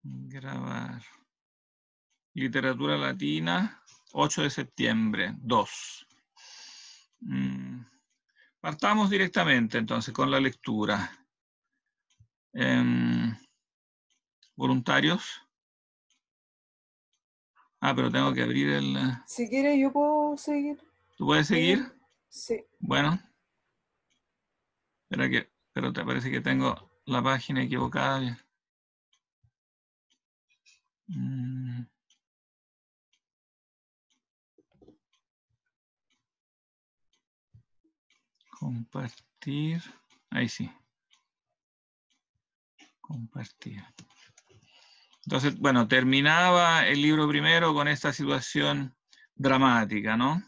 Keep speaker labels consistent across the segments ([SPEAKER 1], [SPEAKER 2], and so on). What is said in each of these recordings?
[SPEAKER 1] Grabar. Literatura latina, 8 de septiembre, 2. Partamos directamente entonces con la lectura. ¿Voluntarios? Pero tengo que abrir el...
[SPEAKER 2] Si quiere yo puedo seguir.
[SPEAKER 1] ¿Tú puedes seguir?
[SPEAKER 2] Sí.
[SPEAKER 1] Bueno. Pero te parece que tengo la página equivocada. Compartir. Ahí sí. Compartir. Entonces, bueno, terminaba el libro primero con esta situación dramática, ¿no?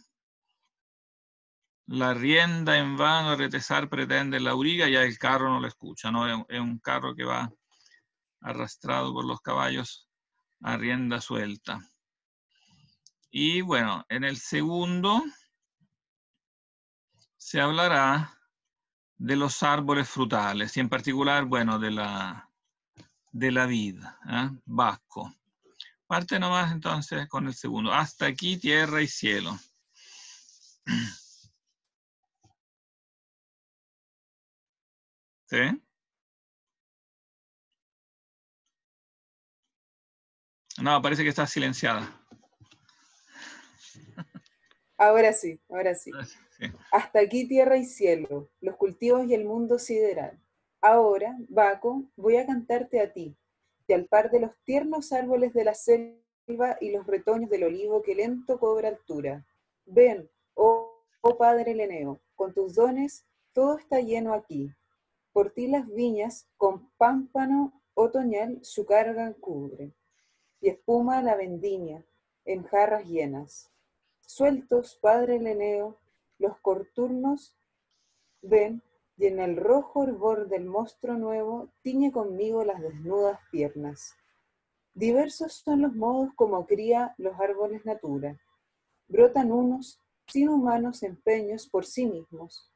[SPEAKER 1] La rienda en vano retesar pretende la auriga, ya el carro no lo escucha, ¿no? Es un carro que va arrastrado por los caballos a rienda suelta. Y bueno, en el segundo se hablará de los árboles frutales, y en particular, bueno, de la vid, Vasco. Parte nomás entonces con el segundo. Hasta aquí tierra y cielo. ¿Sí? No, parece que está silenciada.
[SPEAKER 2] Ahora sí, ahora sí.
[SPEAKER 1] Sí.
[SPEAKER 2] Hasta aquí tierra y cielo, los cultivos y el mundo sideral. Ahora, Baco, voy a cantarte a ti, y al par de los tiernos árboles de la selva y los retoños del olivo que lento cobra altura. Ven, oh padre Leneo, con tus dones todo está lleno aquí. Por ti las viñas con pámpano otoñal su carga cubren, y espuma la vendimia en jarras llenas. Sueltos, padre Leneo, los corturnos ven, y en el rojo hervor del monstruo nuevo tiñe conmigo las desnudas piernas. Diversos son los modos como cría los árboles natura. Brotan unos sin humanos empeños por sí mismos,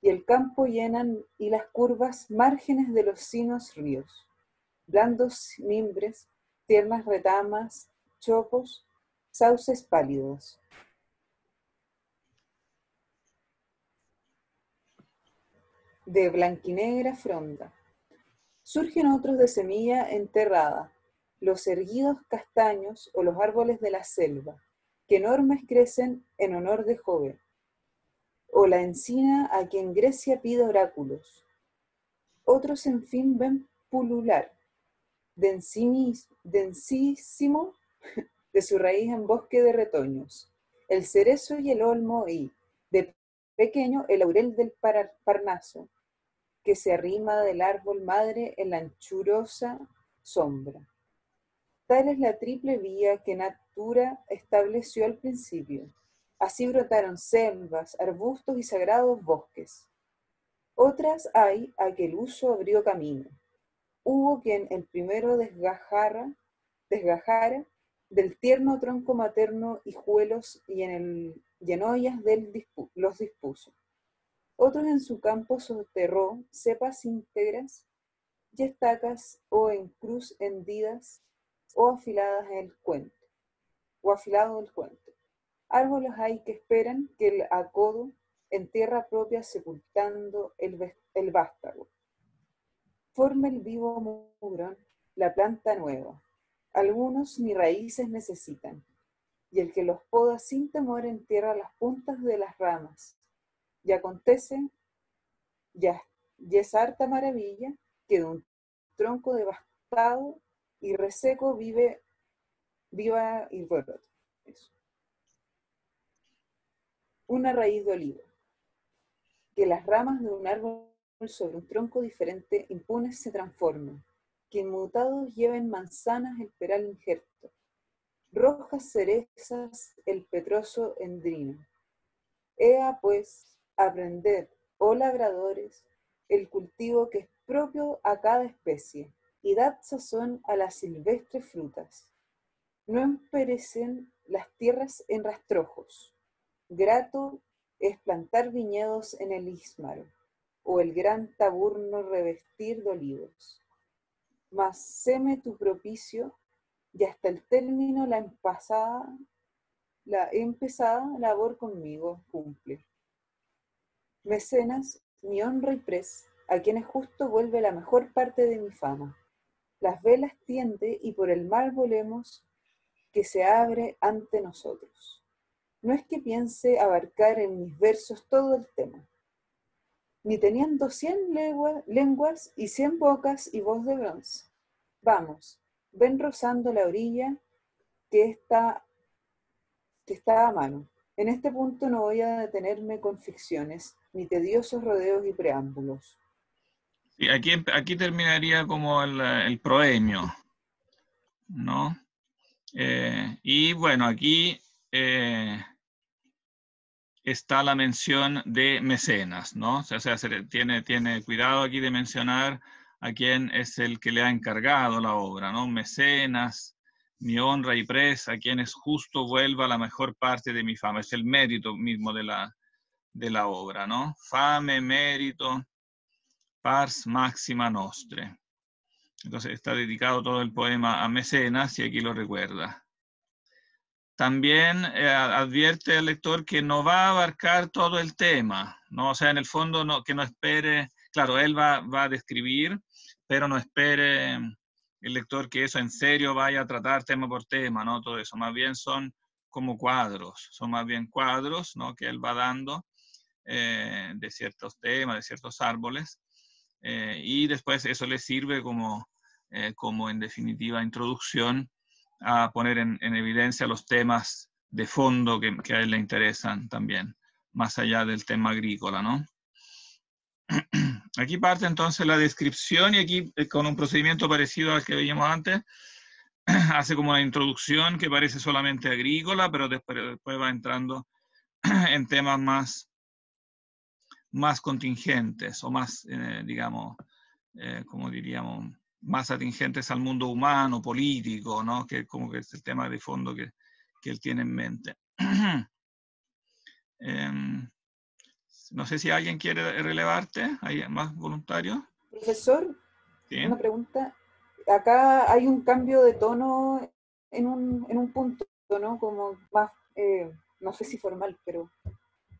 [SPEAKER 2] y el campo llenan y las curvas márgenes de los sinos ríos. Blandos mimbres, tiernas retamas, chopos, sauces pálidos. De blanquinegra fronda. Surgen otros de semilla enterrada, los erguidos castaños o los árboles de la selva, que enormes crecen en honor de Jove, o la encina a quien Grecia pide oráculos. Otros en fin ven pulular, densísimo de su raíz en bosque de retoños, el cerezo y el olmo y, de pequeño, el laurel del Parnaso, que se arrima del árbol madre en la anchurosa sombra. Tal es la triple vía que Natura estableció al principio. Así brotaron selvas, arbustos y sagrados bosques. Otras hay a que el uso abrió camino. Hubo quien el primero desgajara del tierno tronco materno hijuelos y en ollas los dispuso. Otros en su campo soterró cepas íntegras y estacas o en cruz hendidas o afiladas el cuento, o afilado el cuento. Árboles hay que esperan que el acodo en tierra propia sepultando el vástago. Forma el vivo mugrón la planta nueva. Algunos ni raíces necesitan, y el que los poda sin temor entierra las puntas de las ramas. Y acontece, ya es harta maravilla, que de un tronco devastado y reseco viva y brote. Eso. Una raíz de olivo. Que las ramas de un árbol sobre un tronco diferente impunes se transformen. Que inmutados lleven manzanas el peral injerto. Rojas cerezas el petroso endrino. Ea pues, aprended, oh labradores, el cultivo que es propio a cada especie, y dad sazón a las silvestres frutas. No emperecen las tierras en rastrojos. Grato es plantar viñedos en el Ísmaro, o el gran Taburno revestir de olivos. mas séme tu propicio, y hasta el término la empezada labor conmigo cumple. Mecenas, mi honra y pres, a quien es justo vuelve la mejor parte de mi fama. Las velas tiende y por el mar volemos, que se abre ante nosotros. No es que piense abarcar en mis versos todo el tema, ni teniendo 100 lenguas y 100 bocas y voz de bronce. Vamos, ven rozando la orilla que está a mano. En este punto no voy a detenerme con ficciones, ni tediosos rodeos y preámbulos.
[SPEAKER 1] Y aquí terminaría como el proemio, ¿no? Y bueno, aquí está la mención de mecenas, ¿no? O sea, tiene cuidado aquí de mencionar a quién es el que le ha encargado la obra, ¿no? Mecenas, mi honra y pres, a quien es justo vuelva la mejor parte de mi fama. Es el mérito mismo de la obra, ¿no? Fame, mérito, pars maxima nostre. Entonces está dedicado todo el poema a mecenas y aquí lo recuerda. También advierte al lector que no va a abarcar todo el tema, ¿no? O sea, en el fondo que no espere, claro, él va a describir, pero no espere el lector que eso en serio vaya a tratar tema por tema, ¿no? Todo eso, más bien son como cuadros, son más bien cuadros, ¿no? Que él va dando de ciertos temas, de ciertos árboles, y después eso le sirve como en definitiva introducción a poner en evidencia los temas de fondo que a él le interesan también, más allá del tema agrícola, ¿no? Aquí parte entonces la descripción y aquí con un procedimiento parecido al que veíamos antes, hace como una introducción que parece solamente agrícola, pero después va entrando en temas más contingentes o más, digamos, como diríamos, más atingentes al mundo humano, político, ¿no? Que como que es el tema de fondo que él tiene en mente. No sé si alguien quiere relevarte, ¿hay más voluntarios?
[SPEAKER 2] Profesor,
[SPEAKER 1] ¿Sí?
[SPEAKER 2] una pregunta. Acá hay un cambio de tono en un punto, ¿no? Como más, no sé si formal, pero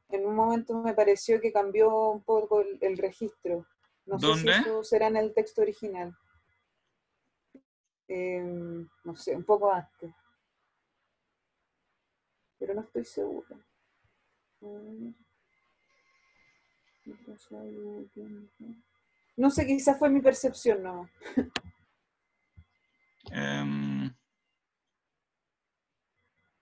[SPEAKER 2] en un momento me pareció que cambió un poco el registro. No sé si
[SPEAKER 1] ¿Dónde?
[SPEAKER 2] eso será en el texto original. No sé, un poco antes, pero no estoy segura. No sé, quizás fue mi percepción, ¿no?
[SPEAKER 1] Um,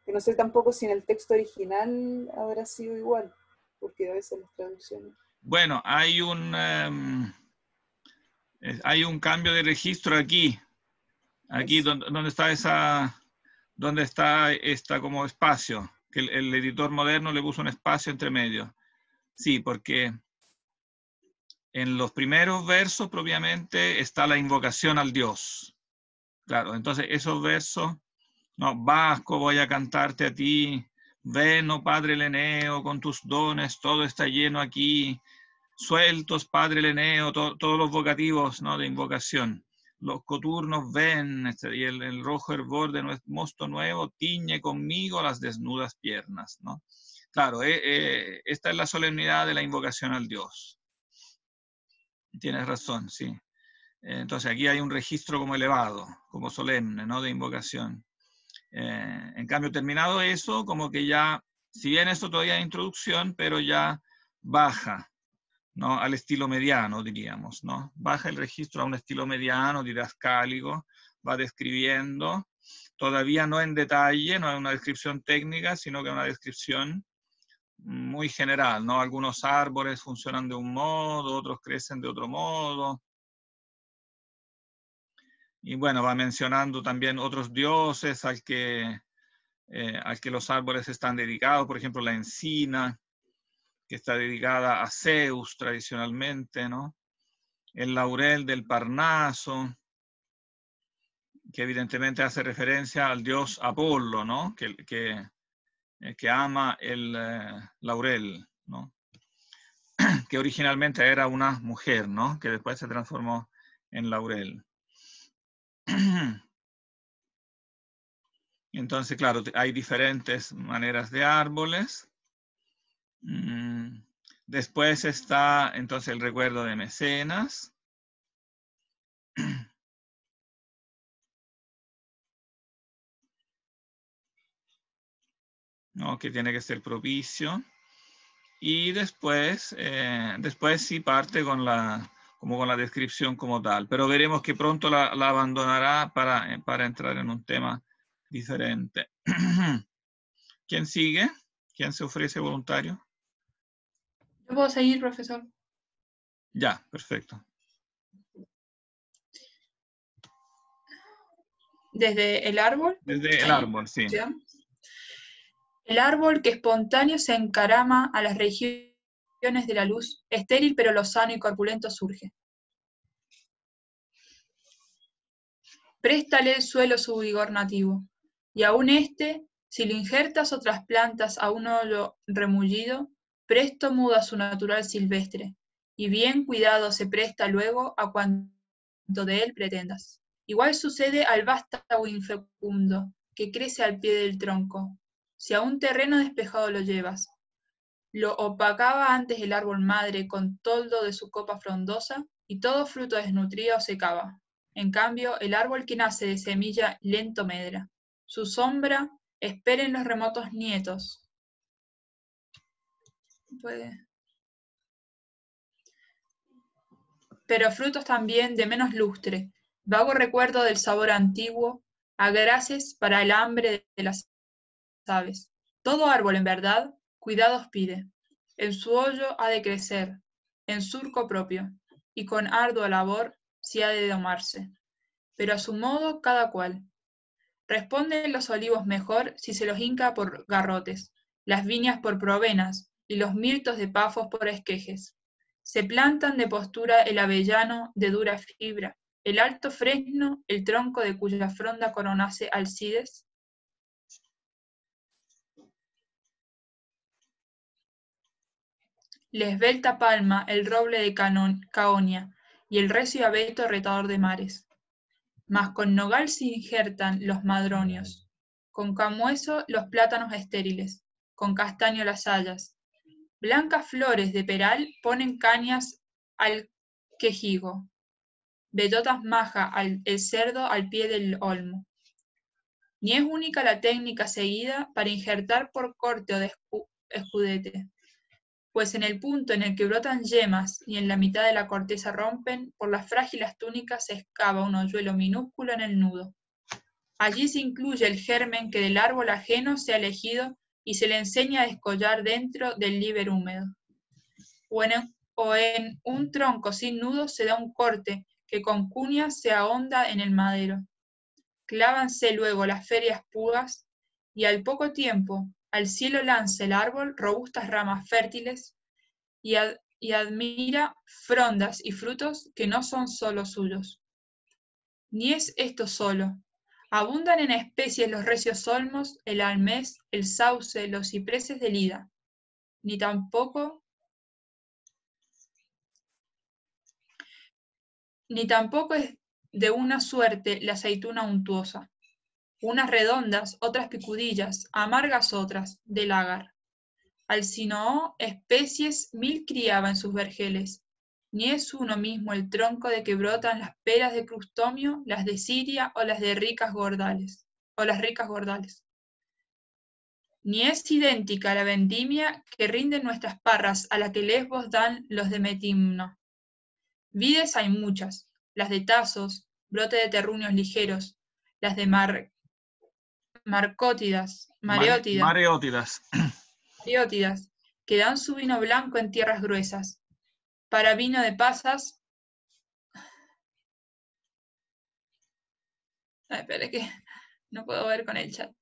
[SPEAKER 2] Que no sé tampoco si en el texto original habrá sido igual, porque a veces las traducciones.
[SPEAKER 1] bueno, hay un cambio de registro aquí
[SPEAKER 2] Eso.
[SPEAKER 1] donde está donde está esta como espacio, que el editor moderno le puso un espacio entre medio. Sí, porque en los primeros versos propiamente está la invocación al Dios. Claro, entonces esos versos, no, Vasco, voy a cantarte a ti, ven, oh Padre Leneo, con tus dones, todo está lleno aquí, sueltos, Padre Leneo, todos los vocativos, ¿no? De invocación. Los coturnos ven, y el rojo hervor de nuestro mosto nuevo tiñe conmigo las desnudas piernas, ¿no? Claro, esta es la solemnidad de la invocación al Dios. Tienes razón, sí. Entonces aquí hay un registro como elevado, como solemne, ¿no? De invocación. En cambio, terminado eso, como que ya, si bien esto todavía es introducción, pero ya baja, ¿no? Al estilo mediano, diríamos, ¿no? Baja el registro a un estilo mediano, didascálico, va describiendo, todavía no en detalle, no es una descripción técnica, sino que es una descripción muy general, ¿no? Algunos árboles funcionan de un modo, otros crecen de otro modo. Y bueno, va mencionando también otros dioses al que los árboles están dedicados, por ejemplo, la encina, que está dedicada a Zeus tradicionalmente, ¿no? El laurel del Parnaso, que evidentemente hace referencia al dios Apolo, ¿no? Que ama el laurel, ¿no? Que originalmente era una mujer, ¿no? Que después se transformó en laurel. Entonces, claro, hay diferentes maneras de árboles. Después está entonces el recuerdo de mecenas. ¿No? Que tiene que ser propicio. Y después sí parte con la descripción como tal. Pero veremos que pronto la abandonará para entrar en un tema diferente. ¿Quién sigue? ¿Quién se ofrece voluntario?
[SPEAKER 3] Yo puedo seguir, profesor.
[SPEAKER 1] Ya, perfecto.
[SPEAKER 3] Desde el árbol.
[SPEAKER 1] Desde el árbol, sí.
[SPEAKER 3] ¿Sí? El árbol que espontáneo se encarama a las regiones de la luz, estéril pero lozano y corpulento surge. Préstale el suelo su vigor nativo, y aún si lo injertas o trasplantas a un hoyo remullido, presto muda su natural silvestre, y bien cuidado se presta luego a cuanto de él pretendas. Igual sucede al vástago infecundo, que crece al pie del tronco, si a un terreno despejado lo llevas. Lo opacaba antes el árbol madre con toldo de su copa frondosa, y todo fruto desnutrido secaba. En cambio, el árbol que nace de semilla lento medra. Su sombra esperen los remotos nietos. Pero frutos también de menos lustre, vago recuerdo del sabor antiguo, agraces para el hambre de las aves. Todo árbol, en verdad, cuidados pide. En su hoyo ha de crecer, en surco propio, y con ardua labor si ha de domarse. Pero a su modo cada cual. Responden los olivos mejor si se los hinca por garrotes, las viñas por provenas, y los mirtos de Pafos por esquejes. Se plantan de postura el avellano de dura fibra, el alto fresno, el tronco de cuya fronda coronase alcides. La esbelta palma, el roble de Caonia, y el recio abeto retador de mares. Mas con nogal se injertan los madronios, con camueso los plátanos estériles, con castaño las hayas. Blancas flores de peral ponen cañas al quejigo, bellotas maja el cerdo al pie del olmo. Ni es única la técnica seguida para injertar por corte o de escudete, pues en el punto en el que brotan yemas y en la mitad de la corteza rompen, por las frágiles túnicas se excava un hoyuelo minúsculo en el nudo. Allí se incluye el germen que del árbol ajeno se ha elegido y se le enseña a descollar dentro del líber húmedo. O en un tronco sin nudo se da un corte que con cuña se ahonda en el madero. Clávanse luego las ferias pugas y al poco tiempo al cielo lanza el árbol robustas ramas fértiles y admira frondas y frutos que no son solo suyos. Ni es esto solo. Abundan en especies los recios olmos, el almés, el sauce, los cipreses de lida. Ni tampoco es de una suerte la aceituna untuosa. Unas redondas, otras picudillas, amargas otras, del agar. Alcinoó especies mil criaba en sus vergeles, ni es uno mismo el tronco de que brotan las peras de crustomio, las de Siria o las ricas gordales. Ni es idéntica la vendimia que rinden nuestras parras a la que Lesbos dan los de Metimno. Vides hay muchas, las de Tasos, brote de terruños ligeros, las de Mareótidas, que dan su vino blanco en tierras gruesas. Para vino de pasas, espera que no puedo ver con el chat.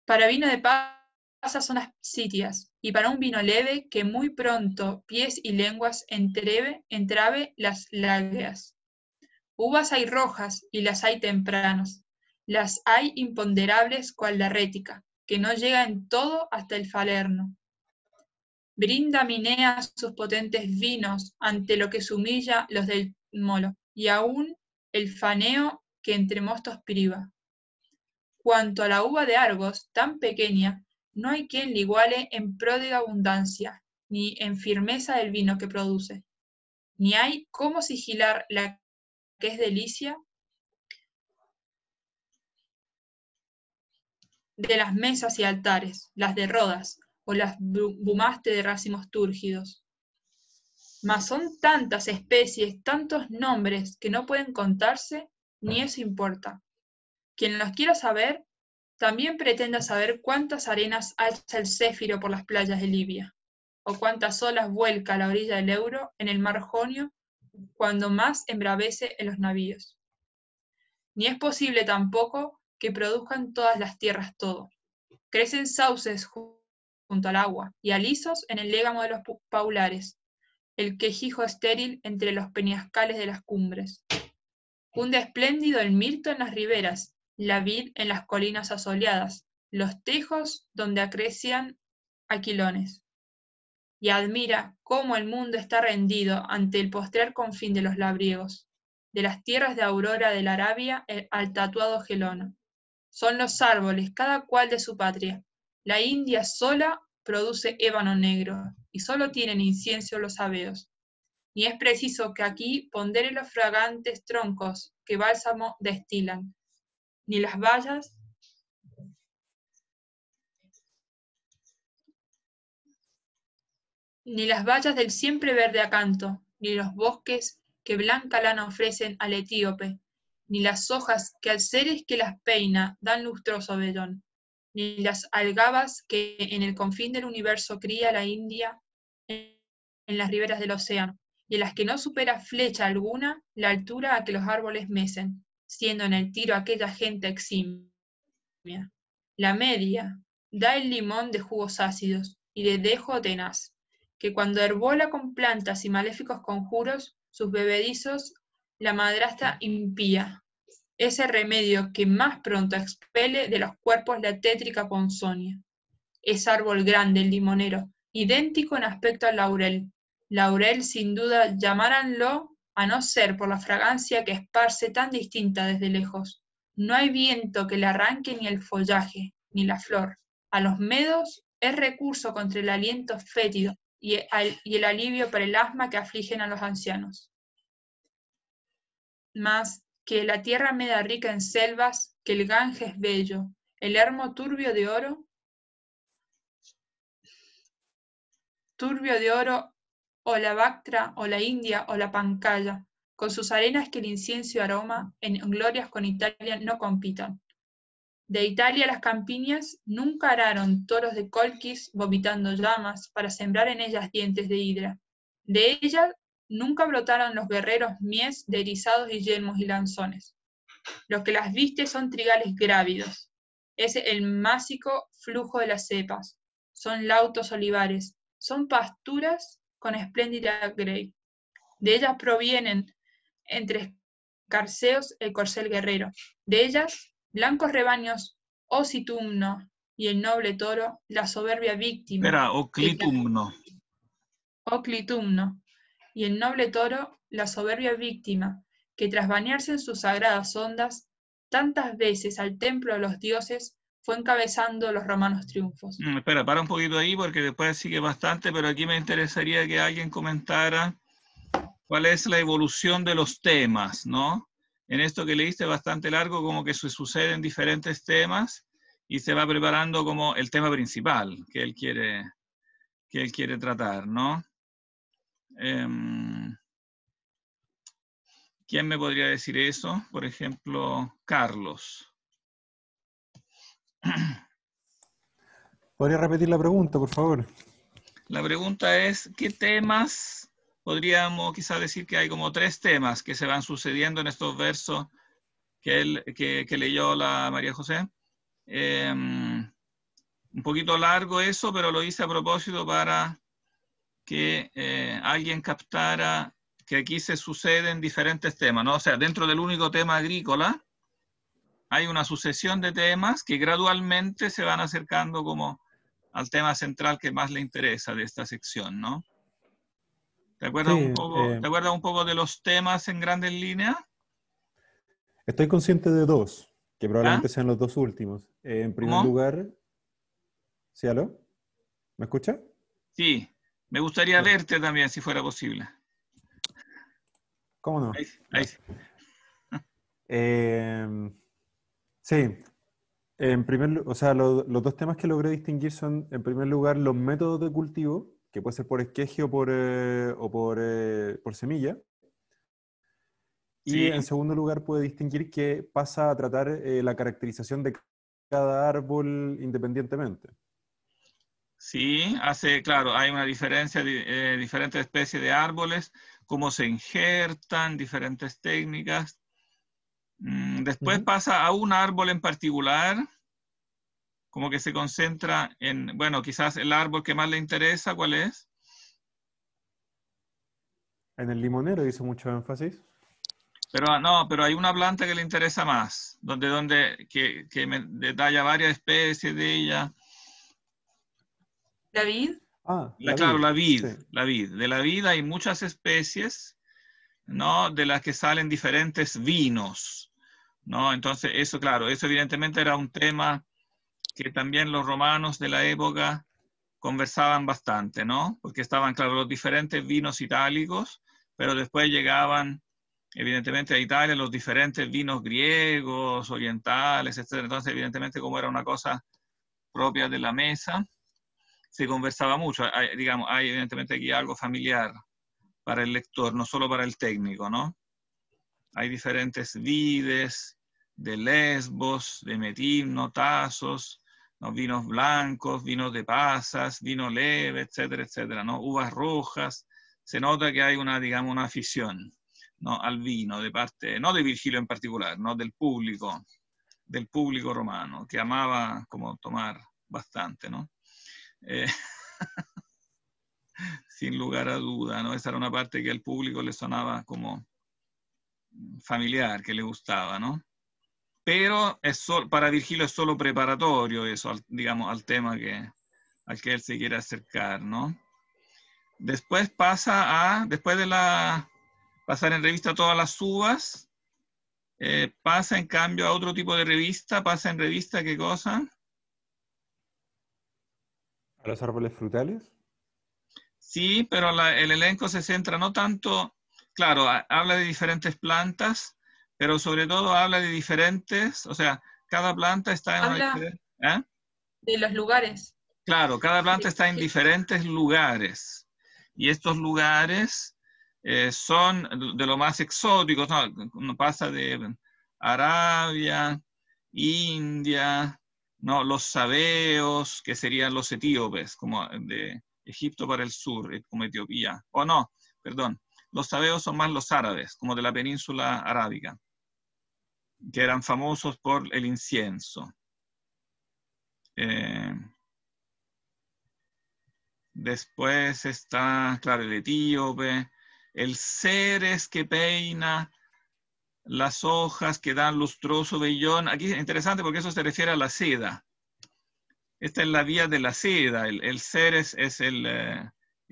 [SPEAKER 3] Para vino de pasas son las sitias, y para un vino leve que muy pronto pies y lenguas entrabe las lágreas. Uvas hay rojas y las hay tempranos, las hay imponderables cual la rética, que no llega en todo hasta el Falerno. Brinda Minea sus potentes vinos ante lo que se humilla los del Molo, y aún el faneo que entre mostos priva. Cuanto a la uva de Argos, tan pequeña, no hay quien le iguale en pródiga abundancia, ni en firmeza del vino que produce. Ni hay cómo sigilar la que es delicia de las mesas y altares, las de Rodas, o las bumaste de racimos túrgidos. Mas son tantas especies, tantos nombres, que no pueden contarse, ni eso importa. Quien los quiera saber, también pretenda saber cuántas arenas alza el céfiro por las playas de Libia, o cuántas olas vuelca a la orilla del Ebro en el mar Jonio, cuando más embravece en los navíos. Ni es posible tampoco que produzcan todas las tierras todo. Crecen sauces junto al agua, y alisos en el légamo de los paulares, el quejijo estéril entre los peñascales de las cumbres. Cunde espléndido el mirto en las riberas, la vid en las colinas asoleadas, los tejos donde acrecian aquilones. Y admira cómo el mundo está rendido ante el postrer confín de los labriegos, de las tierras de aurora de la Arabia al tatuado gelono. Son los árboles, cada cual de su patria. La India sola produce ébano negro, y solo tienen incienso los sabeos. Ni es preciso que aquí pondere los fragantes troncos que bálsamo destilan, ni las vallas del siempre verde acanto, ni los bosques que blanca lana ofrecen al etíope, ni las hojas que al seres que las peina dan lustroso vellón, ni las algabas que en el confín del universo cría la India en las riberas del océano, y en las que no supera flecha alguna la altura a que los árboles mecen, siendo en el tiro aquella gente eximia. La media da el limón de jugos ácidos y de dejo tenaz, que cuando herbola con plantas y maléficos conjuros, sus bebedizos la madrastra impía, ese remedio que más pronto expele de los cuerpos la tétrica ponzoña. Es árbol grande el limonero, idéntico en aspecto al laurel. Laurel sin duda llamáranlo, a no ser por la fragancia que esparce tan distinta desde lejos. No hay viento que le arranque ni el follaje, ni la flor. A los medos es recurso contra el aliento fétido y el alivio para el asma que afligen a los ancianos. Mas que la tierra meda rica en selvas, que el Ganges bello, el Hermo turbio de oro, o la Bactra, o la India, o la Pancaya, con sus arenas que el incienso aroma, en glorias con Italia no compitan. De Italia las campiñas nunca araron toros de Colchis vomitando llamas para sembrar en ellas dientes de hidra. De ellas nunca brotaron los guerreros mies de erizados y yelmos y lanzones. Los que las viste son trigales grávidos. Es el másico flujo de las cepas. Son lautos olivares. Son pasturas con espléndida grey. De ellas provienen, entre escarceos, el corcel guerrero. De ellas, blancos rebaños, ocitumno y el noble toro, la soberbia víctima.
[SPEAKER 1] Espera, oclitumno.
[SPEAKER 3] Oclitumno. Y el noble toro, la soberbia víctima, que tras bañarse en sus sagradas ondas, tantas veces al templo de los dioses, fue encabezando los romanos triunfos.
[SPEAKER 1] Espera, para un poquito ahí porque después sigue bastante, pero aquí me interesaría que alguien comentara cuál es la evolución de los temas, ¿no? En esto que leíste bastante largo, como que se suceden diferentes temas y se va preparando como el tema principal que él quiere tratar, ¿no? ¿Quién me podría decir eso? Por ejemplo, Carlos.
[SPEAKER 4] ¿Podría repetir la pregunta, por favor?
[SPEAKER 1] La pregunta es, ¿qué temas? Podríamos quizás decir que hay como 3 temas que se van sucediendo en estos versos que leyó la María José. Un poquito largo eso, pero lo hice a propósito para que alguien captara que aquí se suceden diferentes temas, ¿no? O sea, dentro del único tema agrícola hay una sucesión de temas que gradualmente se van acercando como al tema central que más le interesa de esta sección, ¿no? ¿Te acuerdas,
[SPEAKER 4] Sí,
[SPEAKER 1] ¿te acuerdas un poco de los temas en grandes líneas?
[SPEAKER 4] Estoy consciente de dos, que
[SPEAKER 1] ¿Ah?
[SPEAKER 4] probablemente sean los dos últimos. En primer
[SPEAKER 1] ¿Cómo?
[SPEAKER 4] lugar, ¿sí, aló? ¿Me escucha?
[SPEAKER 1] Sí, me gustaría
[SPEAKER 4] Ya.
[SPEAKER 1] verte también, si fuera posible.
[SPEAKER 4] ¿Cómo
[SPEAKER 1] Ahí,
[SPEAKER 4] no?
[SPEAKER 1] ahí.
[SPEAKER 4] Ya. Em, sí, o sea, los dos temas que logré distinguir son, en primer lugar, los métodos de cultivo, que puede ser por esqueje o por semilla. Y
[SPEAKER 1] Sí,
[SPEAKER 4] en segundo lugar, puede distinguir que pasa a tratar la caracterización de cada árbol independientemente.
[SPEAKER 1] sí, claro, hay una diferencia, diferentes especies de árboles, cómo se injertan, diferentes técnicas. Después
[SPEAKER 4] Ujú.
[SPEAKER 1] pasa a un árbol en particular, como que se concentra en, bueno, quizás el árbol que más le interesa, ¿cuál es?
[SPEAKER 4] En el limonero hizo mucho énfasis.
[SPEAKER 1] Pero no, pero hay una planta que le interesa más, que me detalla varias especies de ella.
[SPEAKER 3] David,
[SPEAKER 4] Ah, la
[SPEAKER 1] Claro,
[SPEAKER 4] vid, sí.
[SPEAKER 1] la vid. De la vid hay muchas especies, ¿no? De las que salen diferentes vinos, ¿no? Entonces, eso, claro, eso evidentemente era un tema que también los romanos de la época conversaban bastante, ¿no? Porque estaban, claro, los diferentes vinos itálicos, pero después llegaban, evidentemente, a Italia los diferentes vinos griegos, orientales, etc. Entonces, evidentemente, como era una cosa propia de la mesa, se conversaba mucho. Digamos, hay evidentemente aquí algo familiar para el lector, no solo para el técnico, ¿no? Hay diferentes vides de Lesbos, de Metimno, Tasos, ¿no? Vinos blancos, vinos de pasas, vino leve, etcétera, etcétera, ¿no? Uvas rojas. Se nota que hay una, digamos, una afición, ¿no? Al vino de parte, no de Virgilio en particular, ¿no? Del público romano, que amaba como tomar bastante, ¿no? Eh, sin lugar a duda, ¿no? Esa era una parte que al público le sonaba como familiar, que le gustaba, ¿no? Pero para Virgilio es solo preparatorio eso, digamos, al tema al que él se quiere acercar, ¿no? Después después de pasar en revista todas las uvas, pasa en cambio a otro tipo de revista, pasa en revista, ¿qué cosa?
[SPEAKER 4] ¿A los árboles frutales?
[SPEAKER 1] Sí, pero el elenco se centra no tanto, claro, habla de diferentes plantas, pero sobre todo habla de diferentes, o sea, cada planta está en una
[SPEAKER 3] habla
[SPEAKER 1] diferente... ¿eh?
[SPEAKER 3] de los lugares.
[SPEAKER 1] Claro, cada planta
[SPEAKER 3] De
[SPEAKER 1] está en diferentes lugares y estos lugares son de lo más exóticos, ¿no? Uno pasa de Arabia, India, ¿no? Los sabeos, que serían los etíopes, como de Egipto para el sur, como Etiopía. O no, perdón, los sabeos son más los árabes, como de la península arábica, que eran famosos por el incienso. Eh, Después está, claro, el etíope, el ceres que peina las hojas que dan lustroso vellón. Aquí es interesante porque eso se refiere a la seda. Esta es la vía de la seda. El ceres es el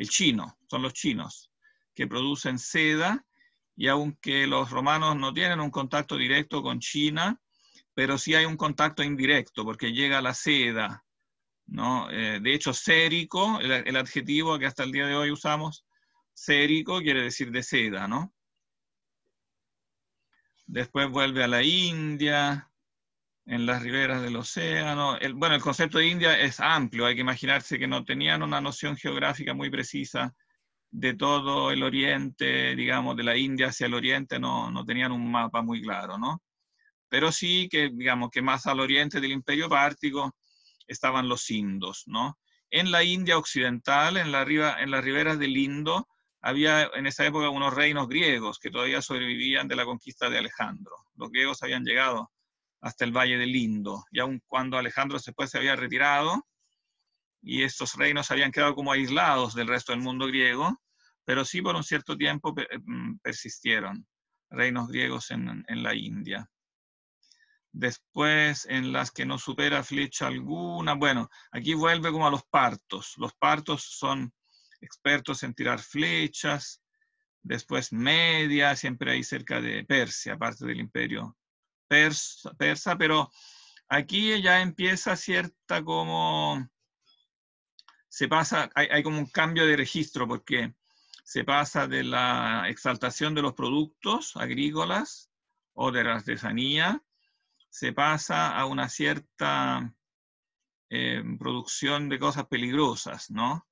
[SPEAKER 1] chino, son los chinos que producen seda. Y aunque los romanos no tienen un contacto directo con China, pero sí hay un contacto indirecto porque llega la seda, ¿no? De hecho, sérico, el adjetivo que hasta el día de hoy usamos, sérico quiere decir de seda, ¿no? Después vuelve a la India, en las riberas del océano. Bueno, el concepto de India es amplio, hay que imaginarse que no tenían una noción geográfica muy precisa de todo el oriente, digamos, de la India hacia el oriente, no tenían un mapa muy claro, ¿no? Pero sí que, digamos, que más al oriente del Imperio Pártico estaban los indos, ¿no? En la India occidental, en las riberas del Indo, había en esa época unos reinos griegos que todavía sobrevivían de la conquista de Alejandro. Los griegos habían llegado hasta el valle del Indo, y aun cuando Alejandro después se había retirado, y estos reinos habían quedado como aislados del resto del mundo griego, pero sí por un cierto tiempo persistieron reinos griegos en la India. Después en las que no supera flecha alguna. Bueno, aquí vuelve como a los partos. Los partos son expertos en tirar flechas. Después Media, siempre ahí cerca de Persia, parte del imperio persa, pero aquí ya empieza cierta como, se pasa, hay como un cambio de registro, porque se pasa de la exaltación de los productos agrícolas o de la artesanía, se pasa a una cierta producción de cosas peligrosas, ¿no?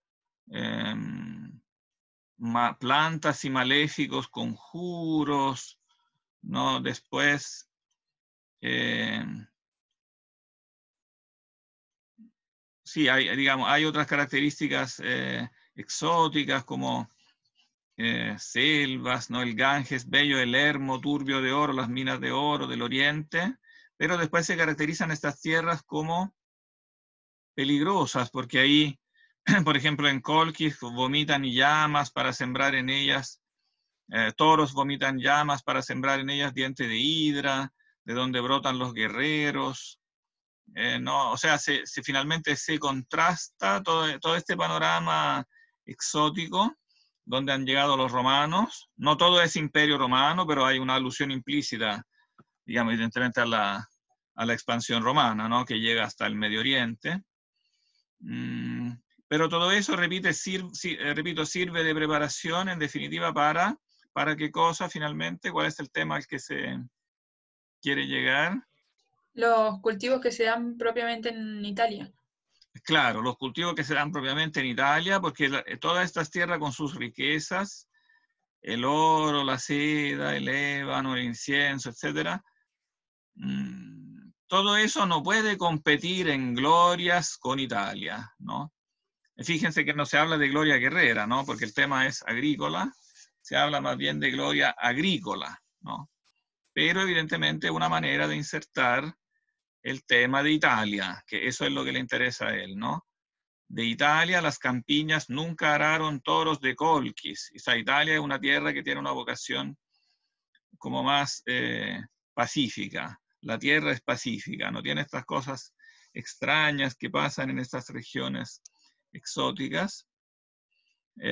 [SPEAKER 1] Plantas y maléficos conjuros, ¿no? Después, sí, digamos, hay otras características exóticas como selvas, ¿no? El Ganges, bello, el Hermo, turbio de oro, las minas de oro del oriente, pero después se caracterizan estas tierras como peligrosas, porque ahí, por ejemplo, en Colchis vomitan llamas para sembrar en ellas, toros vomitan llamas para sembrar en ellas diente de hidra, de donde brotan los guerreros. No, o sea, finalmente se contrasta todo este panorama exótico donde han llegado los romanos. No todo es imperio romano, pero hay una alusión implícita, digamos, evidentemente a la expansión romana, ¿no? Que llega hasta el Medio Oriente. Pero todo eso, repito, sirve de preparación, en definitiva, ¿para qué cosa finalmente? ¿Cuál es el tema al que se quiere llegar?
[SPEAKER 3] Los cultivos que se dan propiamente en Italia.
[SPEAKER 1] Claro, los cultivos que se dan propiamente en Italia, porque todas estas tierras con sus riquezas, el oro, la seda, el ébano, el incienso, etc., todo eso no puede competir en glorias con Italia, ¿no? Fíjense que no se habla de gloria guerrera, ¿no? Porque el tema es agrícola, se habla más bien de gloria agrícola, ¿no? Pero evidentemente una manera de insertar el tema de Italia, que eso es lo que le interesa a él, ¿no? De Italia, las campiñas nunca araron toros de Colchis. O sea, Italia es una tierra que tiene una vocación como más pacífica. La tierra es pacífica, no tiene estas cosas extrañas que pasan en estas regiones exóticas.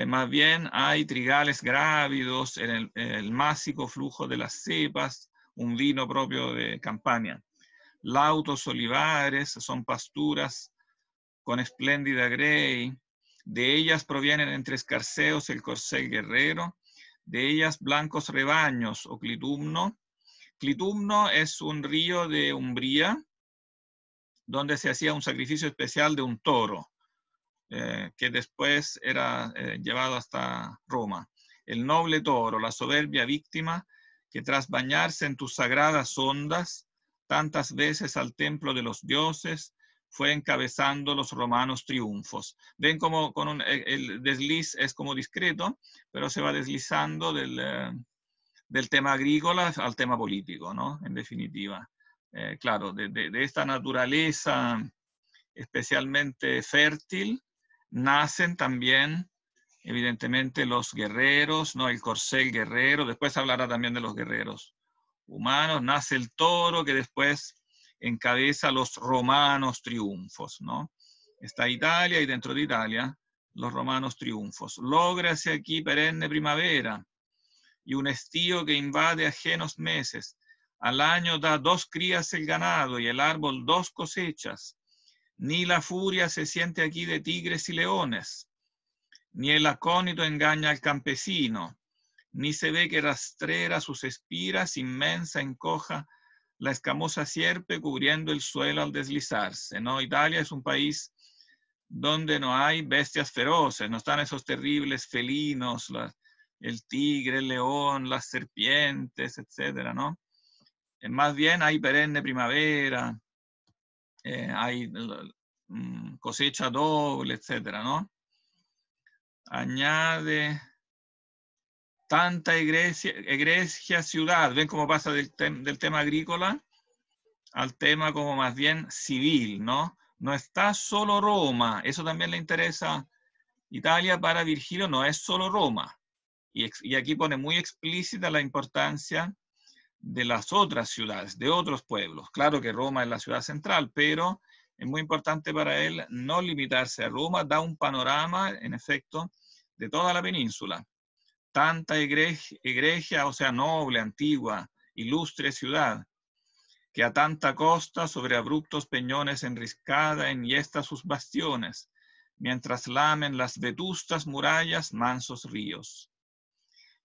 [SPEAKER 1] Más bien hay trigales grávidos, el másico flujo de las cepas, un vino propio de Campania. Lautos olivares, son pasturas con espléndida grey. De ellas provienen entre escarceos el corcel guerrero, de ellas blancos rebaños o clitumno. Clitumno es un río de Umbría donde se hacía un sacrificio especial de un toro, que después era llevado hasta Roma. El noble toro, la soberbia víctima, que tras bañarse en tus sagradas ondas, tantas veces al templo de los dioses, fue encabezando los romanos triunfos. Ven como el desliz es como discreto, pero se va deslizando del tema agrícola al tema político, ¿no? En definitiva. Claro, de esta naturaleza especialmente fértil, nacen también, evidentemente, los guerreros, ¿no? El corcel guerrero, después hablará también de los guerreros humanos, nace el toro que después encabeza los romanos triunfos, ¿no? Está Italia y dentro de Italia los romanos triunfos. Lógrase aquí perenne primavera y un estío que invade ajenos meses. Al año da 2 crías el ganado y el árbol 2 cosechas. Ni la furia se siente aquí de tigres y leones, ni el acónito engaña al campesino, ni se ve que rastrera sus espiras, inmensa encoja la escamosa sierpe cubriendo el suelo al deslizarse, ¿no? Italia es un país donde no hay bestias feroces, no están esos terribles felinos, el tigre, el león, las serpientes, etcétera, ¿no? Más bien hay perenne primavera, hay cosecha doble, etcétera, ¿no? Añade tanta egregia ciudad. ¿Ven cómo pasa del tema agrícola al tema como más bien civil, ¿no? No está solo Roma, eso también le interesa. Italia para Virgilio no es solo Roma. Y aquí pone muy explícita la importancia de las otras ciudades, de otros pueblos. Claro que Roma es la ciudad central, pero es muy importante para él no limitarse a Roma, da un panorama, en efecto, de toda la península. Tanta egregia, o sea, noble, antigua, ilustre ciudad. que a tanta costa sobre abruptos peñones enriscada enhiesta sus bastiones, mientras lamen las vetustas murallas mansos ríos.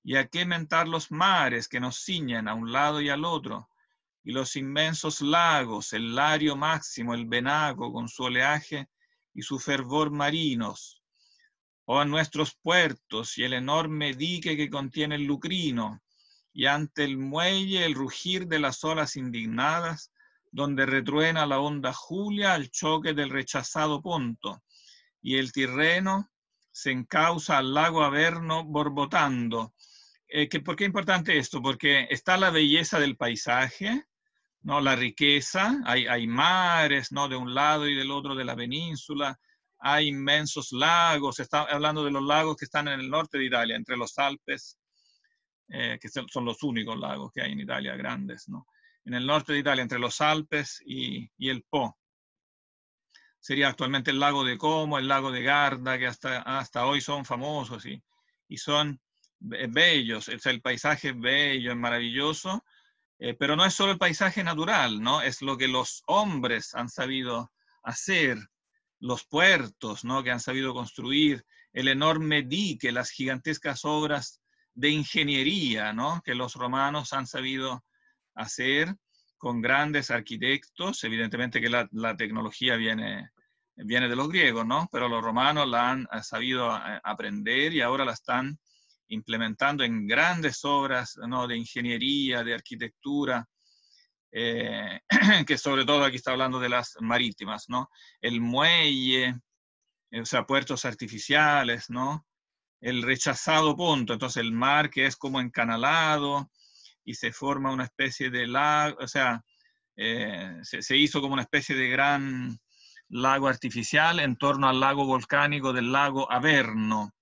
[SPEAKER 1] ¿Y a qué mentar los mares que nos ciñen a un lado y al otro? Y los inmensos lagos, el Lario Máximo, el Venago con su oleaje y su fervor marinos, o a nuestros puertos y el enorme dique que contiene el Lucrino, y ante el muelle el rugir de las olas indignadas, donde retruena la onda Julia al choque del rechazado Ponto, y el Tirreno se encausa al lago Averno borbotando. ¿Por qué es importante esto? Porque está la belleza del paisaje, ¿no? La riqueza, hay mares, ¿no? De un lado y del otro de la península, hay inmensos lagos, está hablando de los lagos que están en el norte de Italia, entre los Alpes, que son los únicos lagos que hay en Italia grandes, ¿no? En el norte de Italia, entre los Alpes y el Po. Sería actualmente el lago de Como, el lago de Garda, que hasta hoy son famosos y son bellos. O sea, el paisaje es bello, es maravilloso, pero no es solo el paisaje natural, ¿no? Es lo que los hombres han sabido hacer, los puertos, ¿no? Que han sabido construir, el enorme dique, las gigantescas obras de ingeniería, ¿no? Que los romanos han sabido hacer con grandes arquitectos. Evidentemente que la tecnología viene de los griegos, ¿no? Pero los romanos la han sabido aprender y ahora la están implementando en grandes obras, ¿no? De ingeniería, de arquitectura, que sobre todo aquí está hablando de las marítimas, ¿no? El muelle, o sea, puertos artificiales, ¿no? El rechazado Ponto, entonces el mar que es como encanalado y se forma una especie de lago, o sea, se hizo como una especie de gran lago artificial en torno al lago volcánico del lago Averno,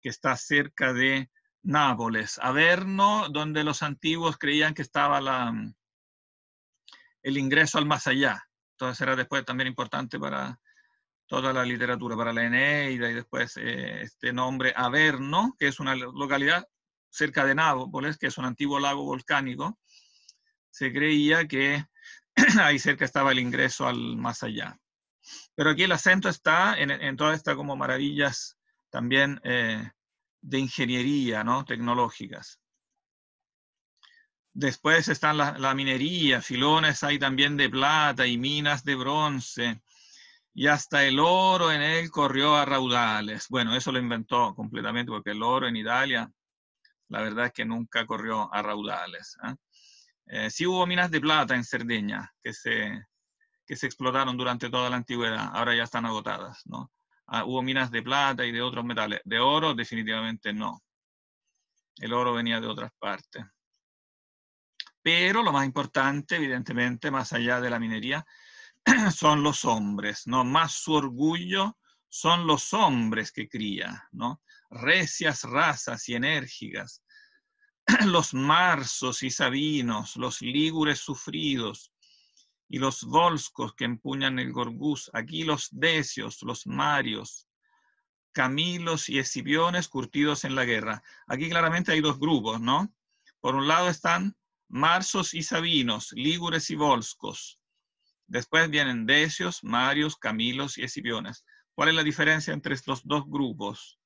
[SPEAKER 1] que está cerca de Nápoles. Averno, donde los antiguos creían que estaba el ingreso al más allá. Entonces era después también importante para toda la literatura, para la Eneida y después este nombre Averno, que es una localidad cerca de Nápoles, que es un antiguo lago volcánico. Se creía que ahí cerca estaba el ingreso al más allá. Pero aquí el acento está en todas estas como maravillas también de ingeniería, ¿no? Tecnológicas. Después están la minería, filones hay también de plata y minas de bronce, y hasta el oro en él corrió a raudales. Bueno, eso lo inventó completamente, porque el oro en Italia, la verdad es que nunca corrió a raudales. Sí hubo minas de plata en Cerdeña, que se explotaron durante toda la antigüedad, ahora ya están agotadas, ¿no? Hubo minas de plata y de otros metales. De oro, definitivamente no. El oro venía de otras partes. Pero lo más importante, evidentemente, más allá de la minería, son los hombres, ¿no? Más su orgullo son los hombres que cría, ¿no? Recias razas y enérgicas, los marsos y sabinos, los lígures sufridos, y los volscos que empuñan el gorgús, aquí los decios, los marios, camilos y escipiones curtidos en la guerra. Aquí claramente hay dos grupos, ¿no? Por un lado están marsos y sabinos, lígures y volscos. Después vienen decios, marios, camilos y escipiones. ¿Cuál es la diferencia entre estos dos grupos?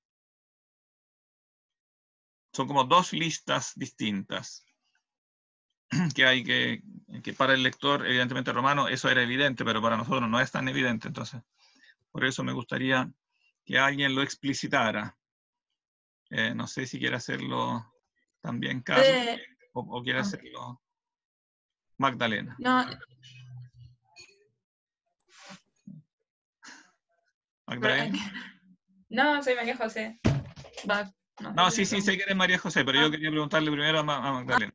[SPEAKER 1] Son como dos listas distintas que hay que para el lector, evidentemente romano, eso era evidente, pero para nosotros no es tan evidente. Entonces, por eso me gustaría que alguien lo explicitara. No sé si quiere hacerlo también Carlos o quiere hacerlo Magdalena.
[SPEAKER 3] No,
[SPEAKER 1] Magdalena.
[SPEAKER 3] no, soy María José.
[SPEAKER 1] No, sí, sé que eres María José, pero yo quería preguntarle primero a Magdalena.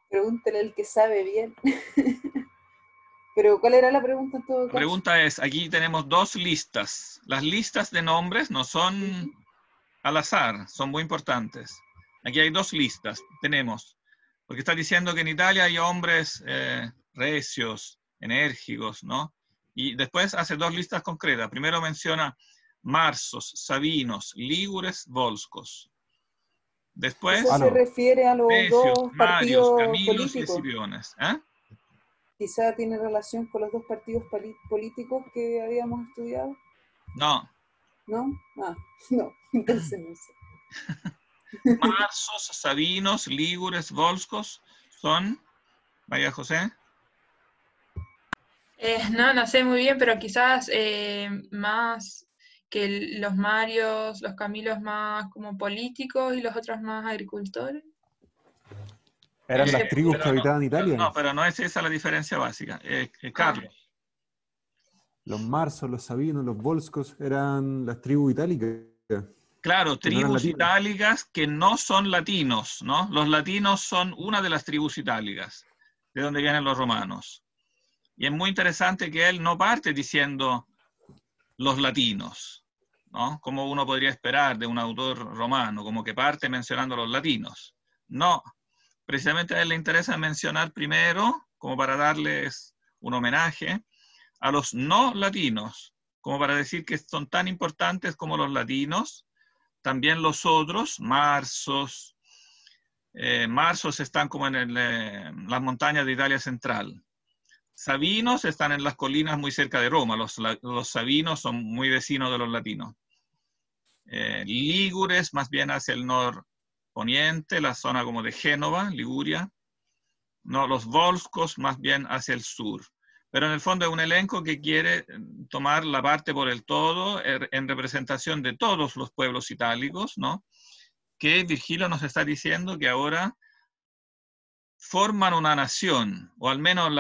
[SPEAKER 2] Pregúntale al que sabe bien. Pero ¿cuál era la pregunta en todo caso?
[SPEAKER 1] La pregunta es, aquí tenemos dos listas. Las listas de nombres no son al azar, son muy importantes. Aquí hay dos listas. Tenemos, porque está diciendo que en Italia hay hombres recios, enérgicos, ¿no? Y después hace dos listas concretas. Primero menciona marsos, sabinos, lígures, volscos. Después,
[SPEAKER 2] Eso se refiere a los
[SPEAKER 1] Decios,
[SPEAKER 2] dos
[SPEAKER 1] Marios,
[SPEAKER 2] partidos
[SPEAKER 1] Camilos y
[SPEAKER 2] políticos.
[SPEAKER 1] Escipiones. ¿Eh?
[SPEAKER 2] Quizá tiene relación con los dos partidos políticos que habíamos estudiado.
[SPEAKER 1] No.
[SPEAKER 2] ¿No? Ah, no, entonces no sé.
[SPEAKER 1] Marsos, Sabinos, Lígures, Volscos son, María José.
[SPEAKER 3] No sé muy bien, pero quizás más que los Marios, los Camilos más como políticos y los otros más agricultores.
[SPEAKER 4] Eran las tribus que habitaban Italia.
[SPEAKER 1] No, pero no es esa la diferencia básica. Carlos.
[SPEAKER 4] Los Marsos, los Sabinos, los Volscos eran las tribus itálicas.
[SPEAKER 1] Claro, tribus
[SPEAKER 4] no
[SPEAKER 1] itálicas que no son latinos, ¿no? Los latinos son una de las tribus itálicas, de donde vienen los romanos. Y es muy interesante que él no parte diciendo los latinos, ¿no? Como uno podría esperar de un autor romano, como que parte mencionando a los latinos. No, precisamente a él le interesa mencionar primero, como para darles un homenaje, a los no latinos, como para decir que son tan importantes como los latinos. También los otros, marsos, marsos están como en las montañas de Italia Central. Sabinos están en las colinas muy cerca de Roma. Los sabinos son muy vecinos de los latinos. Lígures, más bien hacia el norponiente, la zona como de Génova, Liguria. No, los volscos, más bien hacia el sur. Pero en el fondo es un elenco que quiere tomar la parte por el todo en representación de todos los pueblos itálicos, ¿no? Que Virgilio nos está diciendo que ahora forman una nación, o al menos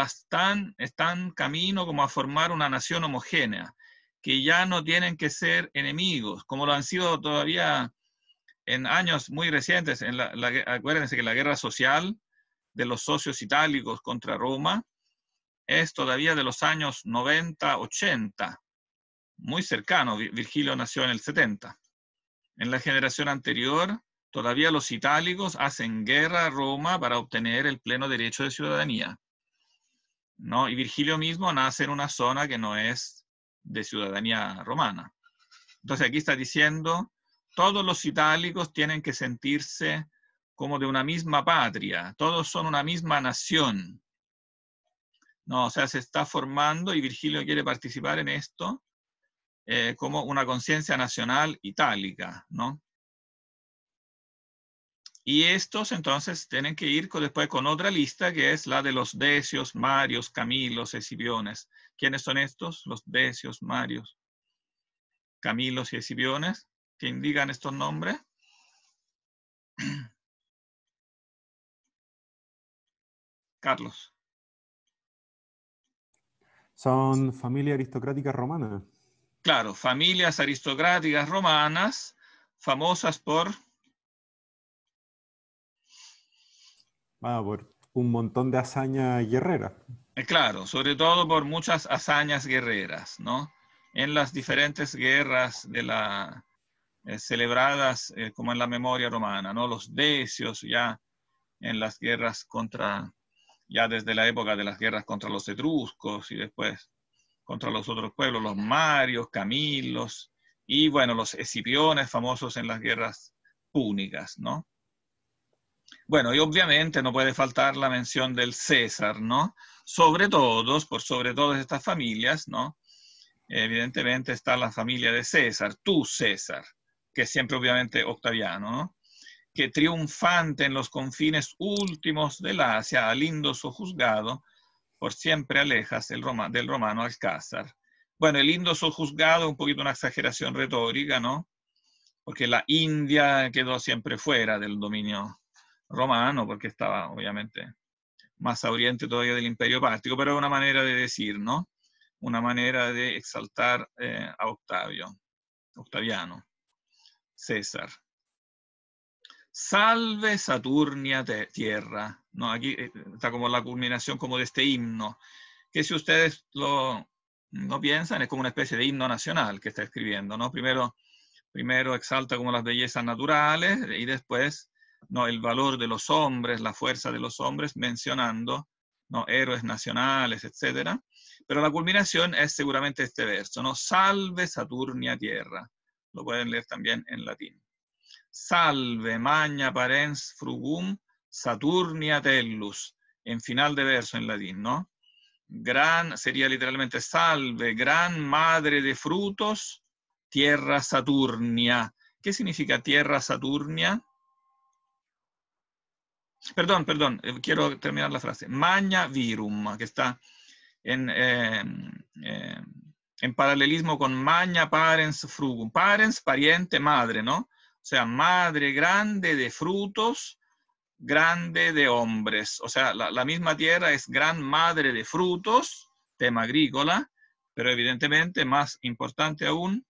[SPEAKER 1] están camino como a formar una nación homogénea, que ya no tienen que ser enemigos, como lo han sido todavía en años muy recientes. Acuérdense que la guerra social de los socios itálicos contra Roma es todavía de los años 90, 80, muy cercano. Virgilio nació en el 70. En la generación anterior, todavía los itálicos hacen guerra a Roma para obtener el pleno derecho de ciudadanía, ¿no? Y Virgilio mismo nace en una zona que no es de ciudadanía romana. Entonces aquí está diciendo, todos los itálicos tienen que sentirse como de una misma patria, todos son una misma nación. No, o sea, se está formando y Virgilio quiere participar en esto como una conciencia nacional itálica, ¿no? Y estos entonces tienen que ir después con otra lista que es la de los Decios, Marios, Camilos, Escipiones. ¿Quiénes son estos? Los Decios, Marios, Camilos y Escipiones, que indican estos nombres. Carlos.
[SPEAKER 4] Son familias aristocráticas romanas.
[SPEAKER 1] Claro, familias aristocráticas romanas famosas por
[SPEAKER 4] un montón de hazañas guerreras.
[SPEAKER 1] Claro, sobre todo por muchas hazañas guerreras, ¿no? En las diferentes guerras celebradas como en la memoria romana, ¿no? Los Decios ya en las guerras ya desde la época de las guerras contra los etruscos y después contra los otros pueblos, los Marios, Camilos y bueno, los Escipiones famosos en las guerras púnicas, ¿no? Bueno, y obviamente no puede faltar la mención del César, ¿no? Por sobre todas estas familias, ¿no? Evidentemente está la familia de César, tu César, que es siempre obviamente Octaviano, ¿no? Que triunfante en los confines últimos del Asia, al lindo sojuzgado, por siempre alejas del romano Alcázar. Bueno, el lindo sojuzgado es un poquito una exageración retórica, ¿no? Porque la India quedó siempre fuera del dominio romano, porque estaba obviamente más a oriente todavía del Imperio Pártico, pero es una manera de decir, ¿no? Una manera de exaltar a Octaviano, César. Salve Saturnia tierra, ¿no? Aquí está como la culminación como de este himno, que si ustedes lo piensan, es como una especie de himno nacional que está escribiendo, ¿no? Primero exalta como las bellezas naturales y después, ¿no? El valor de los hombres, la fuerza de los hombres, mencionando, ¿no? Héroes nacionales, etc. Pero la culminación es seguramente este verso, ¿no? Salve Saturnia tierra. Lo pueden leer también en latín. salve, magna parens frugum, Saturnia tellus, en final de verso en latín, ¿no? Gran, sería literalmente salve, gran madre de frutos, tierra Saturnia. ¿Qué significa tierra Saturnia? Perdón, quiero terminar la frase. Magna virum, que está en paralelismo con magna parens frugum. Parens, pariente, madre, ¿no? O sea, madre grande de frutos, grande de hombres. O sea, la misma tierra es gran madre de frutos, tema agrícola, pero evidentemente más importante aún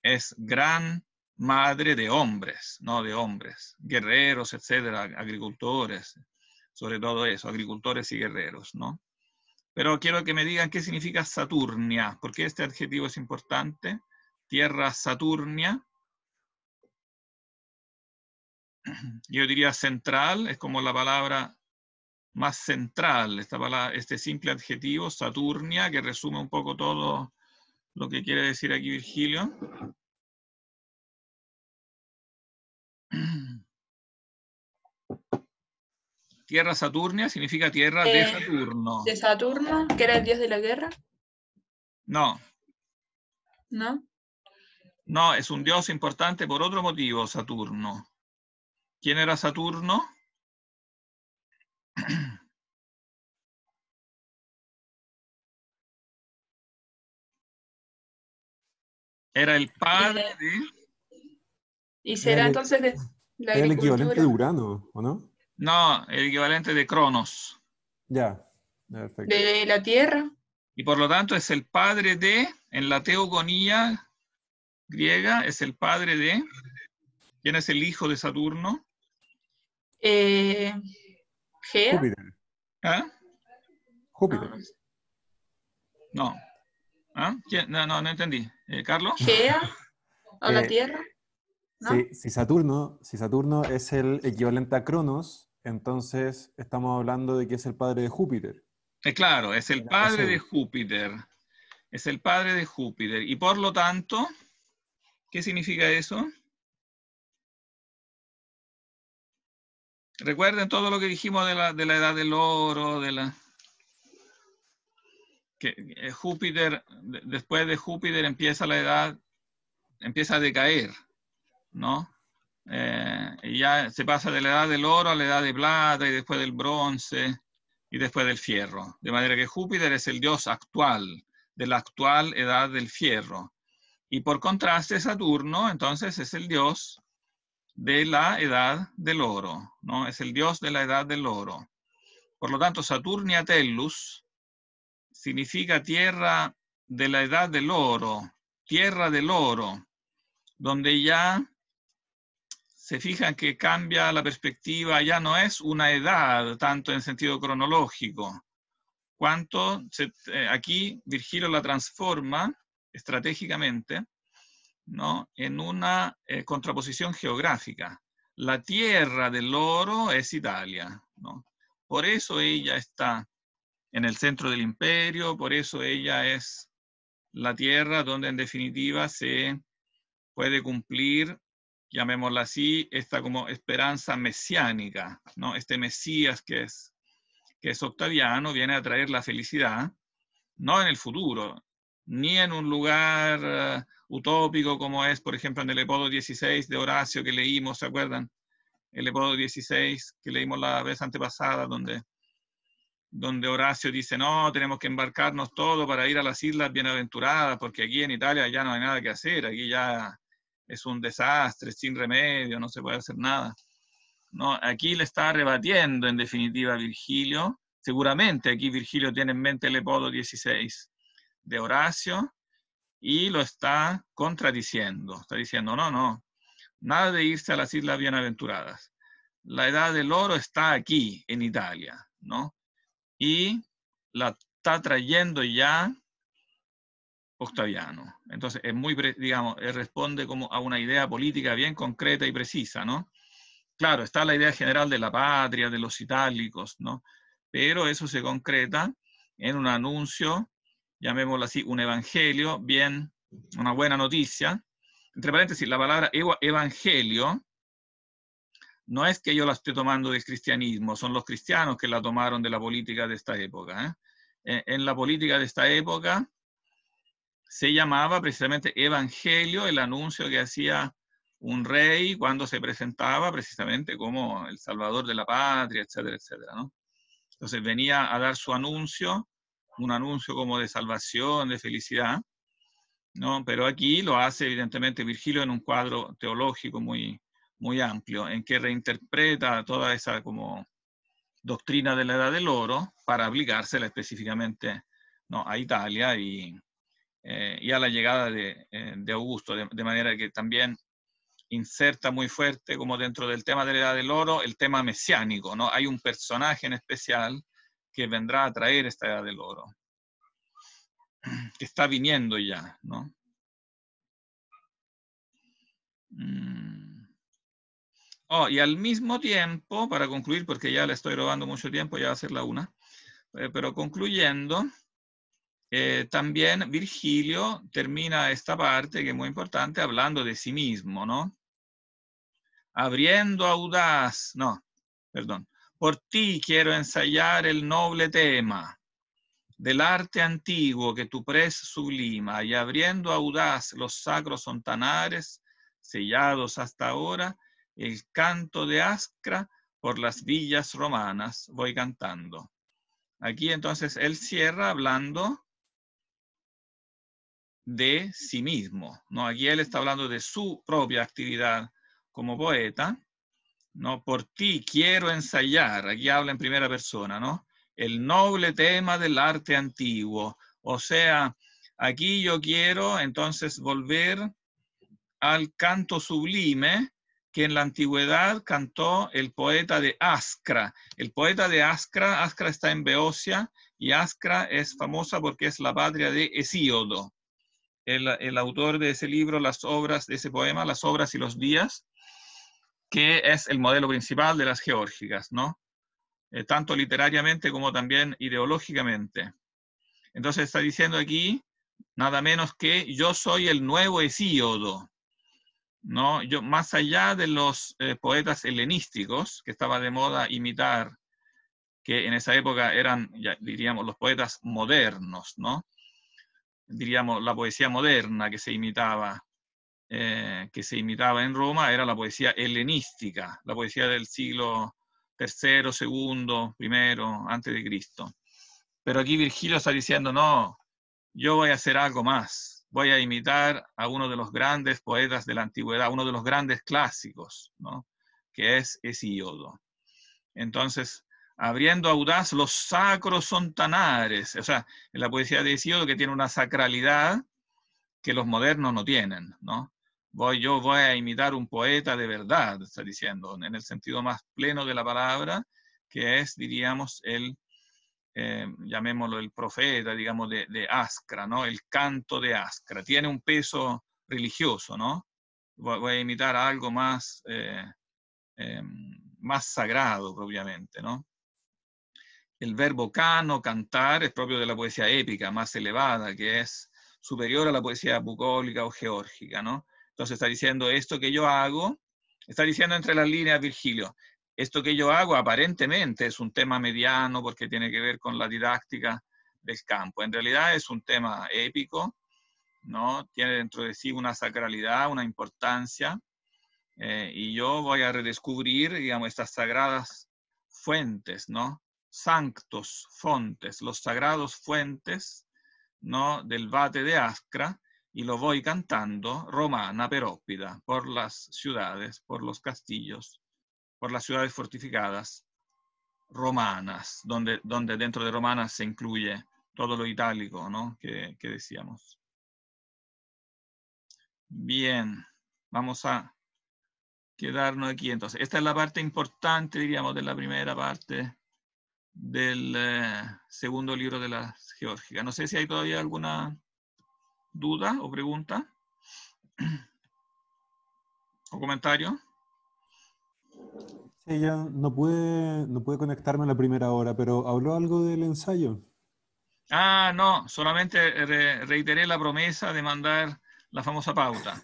[SPEAKER 1] es gran madre de hombres, no de hombres, guerreros, etcétera, agricultores, sobre todo eso, agricultores y guerreros, ¿no? Pero quiero que me digan qué significa Saturnia, porque este adjetivo es importante. Tierra Saturnia. Yo diría central, es como la palabra más central, este simple adjetivo, Saturnia, que resume un poco todo lo que quiere decir aquí Virgilio. Tierra Saturnia significa tierra de Saturno.
[SPEAKER 3] ¿De Saturno, que era el dios de la guerra?
[SPEAKER 1] No.
[SPEAKER 3] ¿No?
[SPEAKER 1] No, es un dios importante por otro motivo, Saturno. ¿Quién era Saturno? Era el padre de...
[SPEAKER 3] ¿Y será entonces de la agricultura?
[SPEAKER 4] el equivalente de Urano, ¿o no?
[SPEAKER 1] No, el equivalente de Cronos.
[SPEAKER 4] Ya, perfecto.
[SPEAKER 3] ¿De la Tierra?
[SPEAKER 1] Y por lo tanto es el padre de, en la teogonía griega, es el padre de... ¿Quién es el hijo de Saturno?
[SPEAKER 3] ¿Gea?
[SPEAKER 4] Júpiter.
[SPEAKER 1] ¿Ah?
[SPEAKER 4] Júpiter.
[SPEAKER 1] No. ¿Ah? No entendí. ¿Carlos?
[SPEAKER 3] ¿Gea? ¿O la Tierra? ¿No?
[SPEAKER 4] Sí, si Saturno es el equivalente a Cronos, entonces estamos hablando de que es el padre de Júpiter.
[SPEAKER 1] Claro, es el padre de Júpiter. Es el padre de Júpiter. Y por lo tanto, ¿qué significa eso? Recuerden todo lo que dijimos de la edad del oro, que Júpiter, después de Júpiter empieza a decaer, ¿no? Y ya se pasa de la edad del oro a la edad de plata y después del bronce y después del fierro. De manera que Júpiter es el dios actual, de la actual edad del fierro. Y por contraste Saturno, entonces, es el dios de la edad del oro, ¿no? Es el dios de la edad del oro. Por lo tanto, Saturnia Tellus significa tierra de la edad del oro, tierra del oro, donde ya se fijan que cambia la perspectiva, ya no es una edad tanto en sentido cronológico, cuanto aquí Virgilio la transforma estratégicamente, ¿no? En una contraposición geográfica. La tierra del oro es Italia, ¿no? Por eso ella está en el centro del imperio, por eso ella es la tierra donde en definitiva se puede cumplir, llamémosla así, esta como esperanza mesiánica, ¿no? Este Mesías que es Octaviano viene a traer la felicidad, no en el futuro, ni en un lugar utópico como es, por ejemplo, en el Epodo 16 de Horacio que leímos, ¿se acuerdan? El Epodo 16 que leímos la vez antepasada, donde Horacio dice, no, tenemos que embarcarnos todo para ir a las Islas Bienaventuradas, porque aquí en Italia ya no hay nada que hacer, aquí ya es un desastre, sin remedio, no se puede hacer nada. No, aquí le está rebatiendo en definitiva Virgilio. Seguramente aquí Virgilio tiene en mente el Epodo 16 de Horacio y lo está contradiciendo. Está diciendo, no, nada de irse a las Islas Bienaventuradas. La edad del oro está aquí, en Italia, ¿no? Y la está trayendo ya Octaviano. Entonces, es muy, digamos, responde como a una idea política bien concreta y precisa, ¿no? Claro, está la idea general de la patria, de los itálicos, ¿no? Pero eso se concreta en un anuncio, llamémoslo así, un evangelio, bien, una buena noticia. Entre paréntesis, la palabra evangelio no es que yo la esté tomando del cristianismo, son los cristianos que la tomaron de la política de esta época. En la política de esta época se llamaba precisamente evangelio el anuncio que hacía un rey cuando se presentaba precisamente como el salvador de la patria, etcétera, etcétera, ¿no? Entonces venía a dar su anuncio, un anuncio como de salvación, de felicidad, ¿no? Pero aquí lo hace evidentemente Virgilio en un cuadro teológico muy, muy amplio, en que reinterpreta toda esa como doctrina de la Edad del Oro para aplicársela específicamente, ¿no?, a Italia y a la llegada de Augusto, de manera que también inserta muy fuerte, como dentro del tema de la Edad del Oro, el tema mesiánico, ¿no? Hay un personaje en especial que vendrá a traer esta Edad del Oro, que está viniendo ya, ¿no? Oh, y al mismo tiempo, para concluir, porque ya le estoy robando mucho tiempo, ya va a ser la 1, pero concluyendo, también Virgilio termina esta parte, que es muy importante, hablando de sí mismo, ¿no? Abriendo audaz, no, perdón, por ti quiero ensayar el noble tema del arte antiguo que tu pres sublima, y abriendo audaz los sacros fontanares, sellados hasta ahora, el canto de Ascra por las villas romanas voy cantando. Aquí entonces él cierra hablando de sí mismo, ¿no? Aquí él está hablando de su propia actividad como poeta, ¿no? Por ti quiero ensayar, aquí habla en primera persona, ¿no? El noble tema del arte antiguo. O sea, aquí yo quiero entonces volver al canto sublime que en la antigüedad cantó el poeta de Ascra. El poeta de Ascra, Ascra está en Beocia, y Ascra es famosa porque es la patria de Hesíodo. El autor de ese libro, las obras de ese poema, Las obras y los días, que es el modelo principal de las geórgicas, ¿no? Tanto literariamente como también ideológicamente. Entonces está diciendo aquí nada menos que yo soy el nuevo Hesíodo, ¿no? Yo, más allá de los poetas helenísticos, que estaba de moda imitar, que en esa época eran, ya diríamos, los poetas modernos, ¿no? Diríamos, la poesía moderna que se imitaba en Roma era la poesía helenística, la poesía del siglo III, II, I, antes de Cristo. Pero aquí Virgilio está diciendo, no, yo voy a hacer algo más, voy a imitar a uno de los grandes poetas de la antigüedad, uno de los grandes clásicos, ¿no?, que es Hesíodo. Entonces, abriendo audaz los sacros fontanares, o sea, en la poesía de Hesíodo, que tiene una sacralidad que los modernos no tienen, ¿no? Yo voy a imitar un poeta de verdad, está diciendo, en el sentido más pleno de la palabra, que es, diríamos, llamémoslo el profeta, digamos, de Ascra, ¿no? El canto de Ascra. Tiene un peso religioso, ¿no? Voy a imitar algo más, más sagrado, propiamente, ¿no? El verbo cano, cantar, es propio de la poesía épica, más elevada, que es superior a la poesía bucólica o geórgica, ¿no? Entonces está diciendo esto que yo hago, está diciendo entre las líneas Virgilio, esto que yo hago aparentemente es un tema mediano porque tiene que ver con la didáctica del campo. En realidad es un tema épico, ¿no? Tiene dentro de sí una sacralidad, una importancia, y yo voy a redescubrir, digamos, estas sagradas fuentes, ¿no? Sanctos fontes, los sagrados fuentes, ¿no?, del vate de Ascra, y lo voy cantando romana perópida por las ciudades, por los castillos, por las ciudades fortificadas romanas, donde dentro de romanas se incluye todo lo itálico, ¿no?, que decíamos. Bien, vamos a quedarnos aquí entonces. Esta es la parte importante, diríamos, de la primera parte del segundo libro de la Geórgica. No sé si hay todavía alguna duda o pregunta o comentario.
[SPEAKER 4] Sí, yo no pude conectarme a la primera hora, pero ¿habló algo del ensayo?
[SPEAKER 1] Ah, no, solamente reiteré la promesa de mandar la famosa pauta.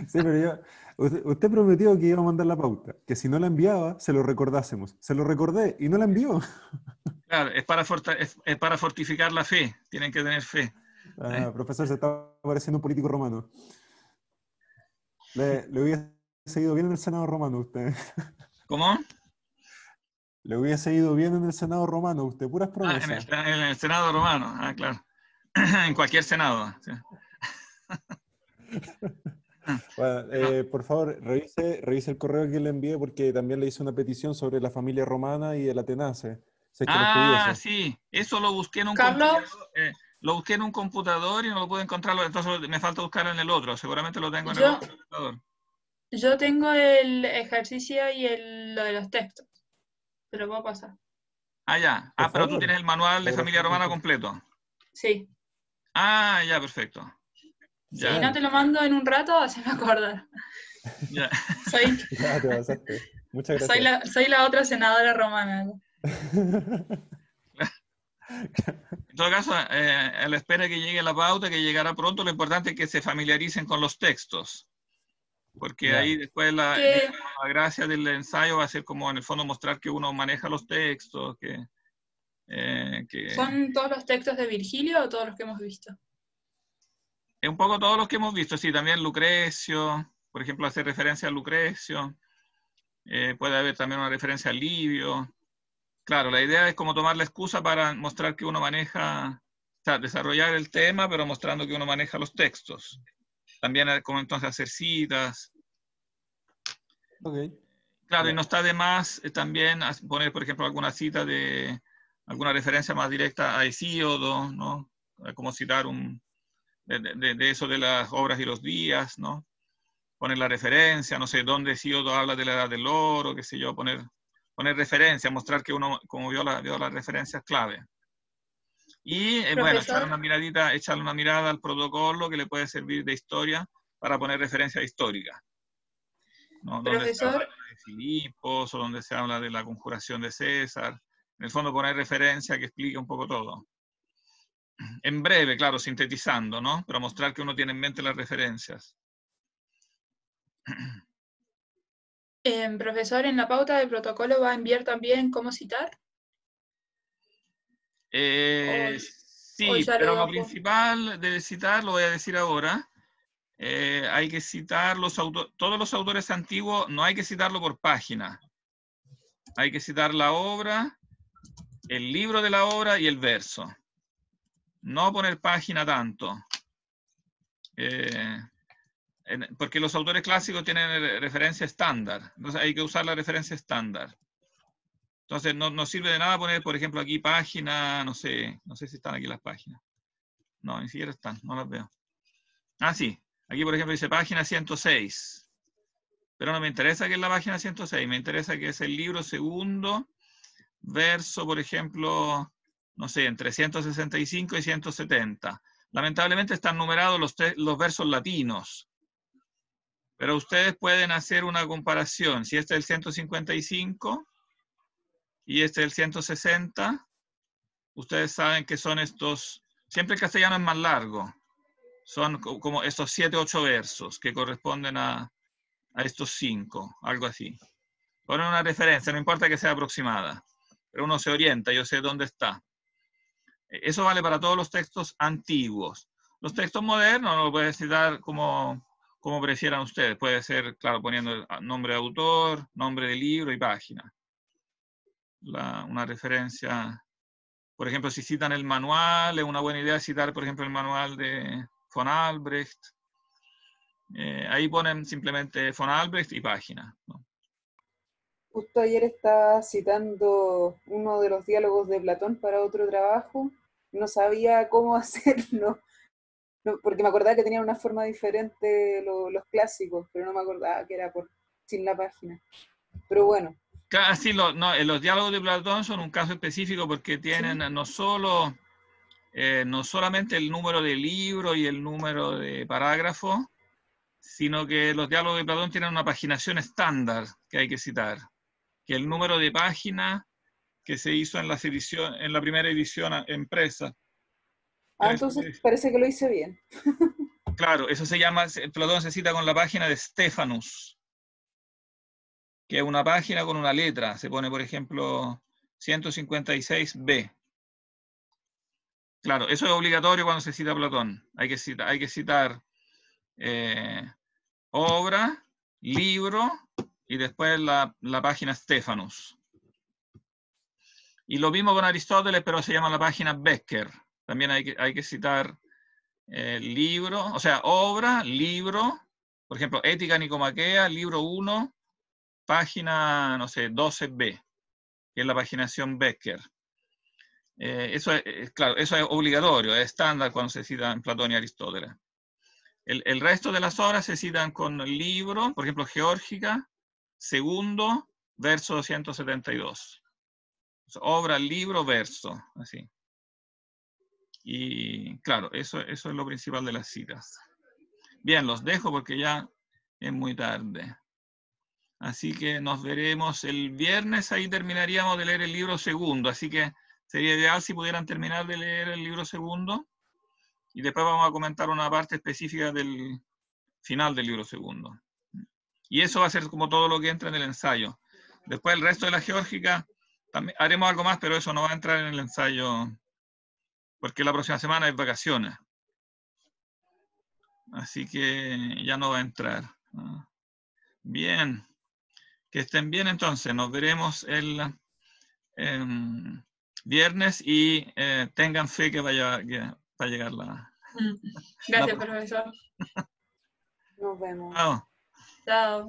[SPEAKER 4] Sí, pero yo, Usted prometió que iba a mandar la pauta, que si no la enviaba, se lo recordásemos. Se lo recordé y no la envió.
[SPEAKER 1] Claro, es para fortificar la fe, tienen que tener fe.
[SPEAKER 4] Profesor, se está pareciendo un político romano. Le hubiese ido bien en el Senado romano usted.
[SPEAKER 1] ¿Cómo?
[SPEAKER 4] Le hubiese ido bien en el Senado romano usted, puras promesas.
[SPEAKER 1] En el Senado romano, claro. En cualquier Senado. Sí.
[SPEAKER 4] Bueno, por favor, revise el correo que le envié porque también le hice una petición sobre la familia romana y el Atenace. Si es que no pudiese.
[SPEAKER 1] Sí, eso lo busqué en un
[SPEAKER 3] Carlos.
[SPEAKER 1] computador. Lo busqué en un computador y no lo pude encontrarlo, entonces me falta buscarlo en el otro. Seguramente lo tengo en el otro computador.
[SPEAKER 3] Yo tengo el ejercicio y lo de los textos. Te lo puedo pasar.
[SPEAKER 1] Ya. Pero tú tienes el manual de familia romana completo.
[SPEAKER 3] Sí.
[SPEAKER 1] Ya, perfecto.
[SPEAKER 3] Si no te lo mando en un rato, se me acordar.
[SPEAKER 1] Ya.
[SPEAKER 4] Ya te pasaste. Muchas gracias.
[SPEAKER 3] Soy la otra senadora romana.
[SPEAKER 1] En todo caso, a la espera que llegue la pauta, que llegará pronto, lo importante es que se familiaricen con los textos. Porque ahí después la gracia del ensayo va a ser como en el fondo mostrar que uno maneja los textos.
[SPEAKER 3] ¿Son todos los textos de Virgilio o todos los que hemos visto?
[SPEAKER 1] Es un poco todos los que hemos visto, sí, también Lucrecio, por ejemplo, hacer referencia a Lucrecio. Puede haber también una referencia a Livio. Claro, la idea es como tomar la excusa para mostrar que uno maneja, o sea, desarrollar el tema, pero mostrando que uno maneja los textos. También como entonces hacer citas.
[SPEAKER 4] Okay.
[SPEAKER 1] Claro, y no está de más también poner, por ejemplo, alguna cita alguna referencia más directa a Hesíodo, ¿no? Como citar de eso de las obras y los días, ¿no? Poner la referencia, no sé, dónde Hesíodo habla de la edad del oro, qué sé yo, poner referencia, mostrar que uno, como vio las referencias clave. Y bueno, echarle una mirada al protocolo que le puede servir de historia para poner referencia histórica, ¿no? Donde se habla de Filipos o donde se habla de la conjuración de César. En el fondo poner referencia que explique un poco todo. En breve, claro, sintetizando, ¿no? Para mostrar que uno tiene en mente las referencias.
[SPEAKER 3] Profesor, ¿en la pauta del protocolo va a enviar también cómo citar?
[SPEAKER 1] Sí, pero lo principal de citar, lo voy a decir ahora, hay que citar todos los autores antiguos, no hay que citarlo por página. Hay que citar la obra, el libro de la obra y el verso. No poner página tanto. Porque los autores clásicos tienen referencia estándar. Entonces hay que usar la referencia estándar. Entonces no sirve de nada poner, por ejemplo, aquí página, no sé si están aquí las páginas. No, ni siquiera están, no las veo. Sí, aquí por ejemplo dice página 106. Pero no me interesa que es la página 106, me interesa que es el libro segundo, verso, por ejemplo, no sé, entre 165 y 170. Lamentablemente están numerados los versos latinos. Pero ustedes pueden hacer una comparación. Si este es el 155 y este es el 160, ustedes saben que son estos, siempre el castellano es más largo, son como estos 7, 8 versos que corresponden a estos 5, algo así. Ponen una referencia, no importa que sea aproximada, pero uno se orienta, yo sé dónde está. Eso vale para todos los textos antiguos. Los textos modernos no lo pueden citar como prefieran ustedes. Puede ser, claro, poniendo nombre de autor, nombre de libro y página. Una referencia. Por ejemplo, si citan el manual, es una buena idea citar, por ejemplo, el manual de von Albrecht. Ahí ponen simplemente von Albrecht y página, ¿no?
[SPEAKER 2] Justo ayer estaba citando uno de los diálogos de Platón para otro trabajo. No sabía cómo hacerlo. No, porque me acordaba que tenían una forma diferente los clásicos, pero no me acordaba que era sin la página. Pero bueno.
[SPEAKER 1] Casi los diálogos de Platón son un caso específico porque tienen no solamente el número de libro y el número de parágrafo, sino que los diálogos de Platón tienen una paginación estándar que hay que citar, que el número de página que se hizo en la primera edición impresa.
[SPEAKER 2] Entonces parece que lo hice bien.
[SPEAKER 1] Claro, eso se llama, Platón se cita con la página de Stephanus, que es una página con una letra. Se pone, por ejemplo, 156b. Claro, eso es obligatorio cuando se cita Platón. Hay que citar obra, libro y después la página Stephanus. Y lo mismo con Aristóteles, pero se llama la página Becker. También hay que citar libro, o sea, obra, libro, por ejemplo, Ética Nicomaquea, libro 1, página, no sé, 12b, que es la paginación Becker. Eso es, claro, eso es obligatorio, es estándar cuando se cita en Platón y Aristóteles. El resto de las obras se citan con libro, por ejemplo, Geórgica, segundo, verso 272. Obra, libro, verso, así. Y claro, eso es lo principal de las citas. Bien, los dejo porque ya es muy tarde. Así que nos veremos el viernes, ahí terminaríamos de leer el libro segundo, así que sería ideal si pudieran terminar de leer el libro segundo y después vamos a comentar una parte específica del final del libro segundo. Y eso va a ser como todo lo que entra en el ensayo. Después el resto de la geórgica, también haremos algo más, pero eso no va a entrar en el ensayo porque la próxima semana hay vacaciones. Así que ya no va a entrar. Bien. Que estén bien entonces. Nos veremos el viernes y tengan fe que va a llegar la...
[SPEAKER 3] Gracias, profesor.
[SPEAKER 2] Nos vemos.
[SPEAKER 1] Chao.
[SPEAKER 3] Chao.